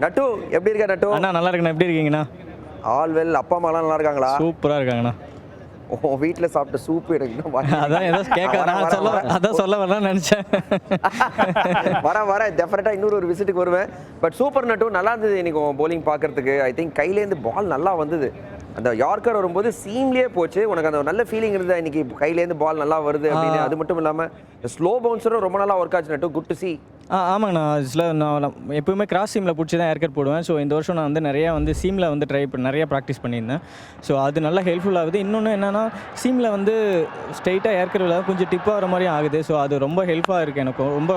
நட்டு எப்படி இருக்க நட்டு? அண்ணா நல்லா இருக்கண்ணா, எப்படி இருக்கீங்கண்ணா? All well. அப்பா அம்மாலாம் நல்லா இருக்காங்களா? சூப்பராக இருக்காங்கண்ணா. ஓ, வீட்டில் சாப்பிட்ட சூப்பு எனக்கு அதான் ஏதோ அதான் சொல்ல வரலாம்னு நினச்சேன். வரேன் டெஃபினட்டாக இன்னொரு விசிட்டுக்கு வருவேன். பட் சூப்பர் நட்டு, நல்லா இருந்தது இன்னைக்கு போலிங் பார்க்கறதுக்கு. ஐ திங்க் கையிலேருந்து பால் நல்லா வந்தது. அந்த யார்க்கர் வரும்போது சீம்லேயே போச்சு. உனக்கு அந்த நல்ல ஃபீலிங் இருந்தது இன்னைக்கு கையிலேருந்து பால் நல்லா வருது அப்படின்னு. அது மட்டும் இல்லாமல் ஸ்லோ பவுன்சரும் ரொம்ப நல்லா ஒர்க் ஆச்சு நட்டு. Good to C. ஆமாங்கண்ணா. நான் எப்போவுமே கிராஸ் சீமில் பிடிச்சி தான் ஏர்கட் போடுவேன். ஸோ இந்த வருஷம் நான் வந்து நிறையா வந்து சீமில் வந்து நிறையா ப்ராக்டிஸ் பண்ணியிருந்தேன். ஸோ அது நல்லா ஹெல்ப்ஃபுல்லாகுது. இன்னொன்று என்னென்னா, சீமில் வந்து ஸ்ட்ரைட்டாக ஏர்கட் விழா கொஞ்சம் டிப்பாக வர மாதிரி ஆகுது. ஸோ அது ரொம்ப ஹெல்ப்பாக இருக்குது, எனக்கு ரொம்ப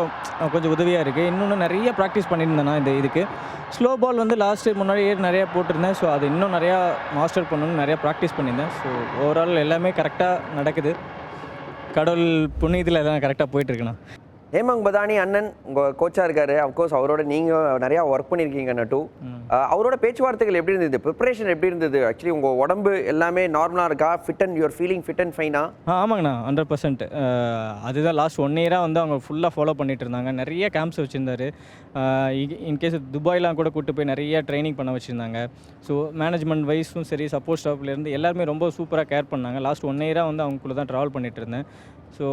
கொஞ்சம் உதவியாக இருக்குது. இன்னொன்று நிறைய ப்ராக்டிஸ் பண்ணியிருந்தேன்னா இந்த இதுக்கு. ஸ்லோ பால் வந்து லாஸ்ட்டு முன்னாடியே நிறையா போட்டிருந்தேன். ஸோ அது இன்னும் நிறையா மாஸ்டர் பண்ணணும்னு நிறையா ப்ராக்டிஸ் பண்ணியிருந்தேன். ஸோ ஓவரால் எல்லாமே கரெக்டாக நடக்குது. கடவுள் புண்ணியத்தில் எல்லாம் கரெக்டாக போயிட்டுருக்குண்ணா. ஹேமங் பதானி அண்ணன் உங்கள் கோச்சாக இருக்கார். அஃப்கோர்ஸ் அவரோட நீங்கள் நிறையா ஒர்க் பண்ணியிருக்கீங்க நட்டு. அவரோட பேச்சுவார்த்தைகள் எப்படி இருந்தது? ப்ரிப்பரேஷன் எப்படி இருந்தது? ஆக்சுவலி உங்கள் உடம்பு எல்லாமே நார்மலாக இருக்கா? Fit and your feeling fit and ஃபைனா? ஆமாங்கண்ணா, 100%. அதுதான் லாஸ்ட் 1 இயராக வந்து அவங்க ஃபுல்லாக ஃபாலோ பண்ணிட்டு இருந்தாங்க. நிறைய கேம்ப்ஸ் வச்சுருந்தாரு. இன்கேஸ் துபாய்லாம் கூட கூப்பிட்டு போய் நிறைய ட்ரைனிங் பண்ண வச்சுருந்தாங்க. ஸோ மேனேஜ்மெண்ட் வைஸும் சரி, சப்போர்ட் ஸ்டாஃப்லேருந்து எல்லாருமே ரொம்ப சூப்பராக கேர் பண்ணாங்க. லாஸ்ட் 1 இயராக வந்து அவங்க கூட தான் ட்ராவல் பண்ணிட்டு இருந்தேன். ஸோ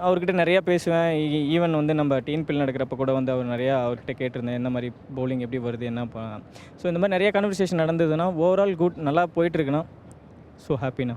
அவர்கிட்ட நிறையா பேசுவேன். ஈவன் வந்து நம்ம டிஎன்பிஎல் நடக்கிறப்ப கூட வந்து அவர் நிறையா அவர்கிட்ட கேட்டிருந்தேன், என்ன மாதிரி பவுலிங் எப்படி வருது என்ன. ஸோ இந்த மாதிரி நிறைய கான்வர்சேஷன் நடந்ததுன்னா ஓவரால் குட், நல்லா போயிட்டுருக்குண்ணா. ஸோ ஹாப்பிண்ணா.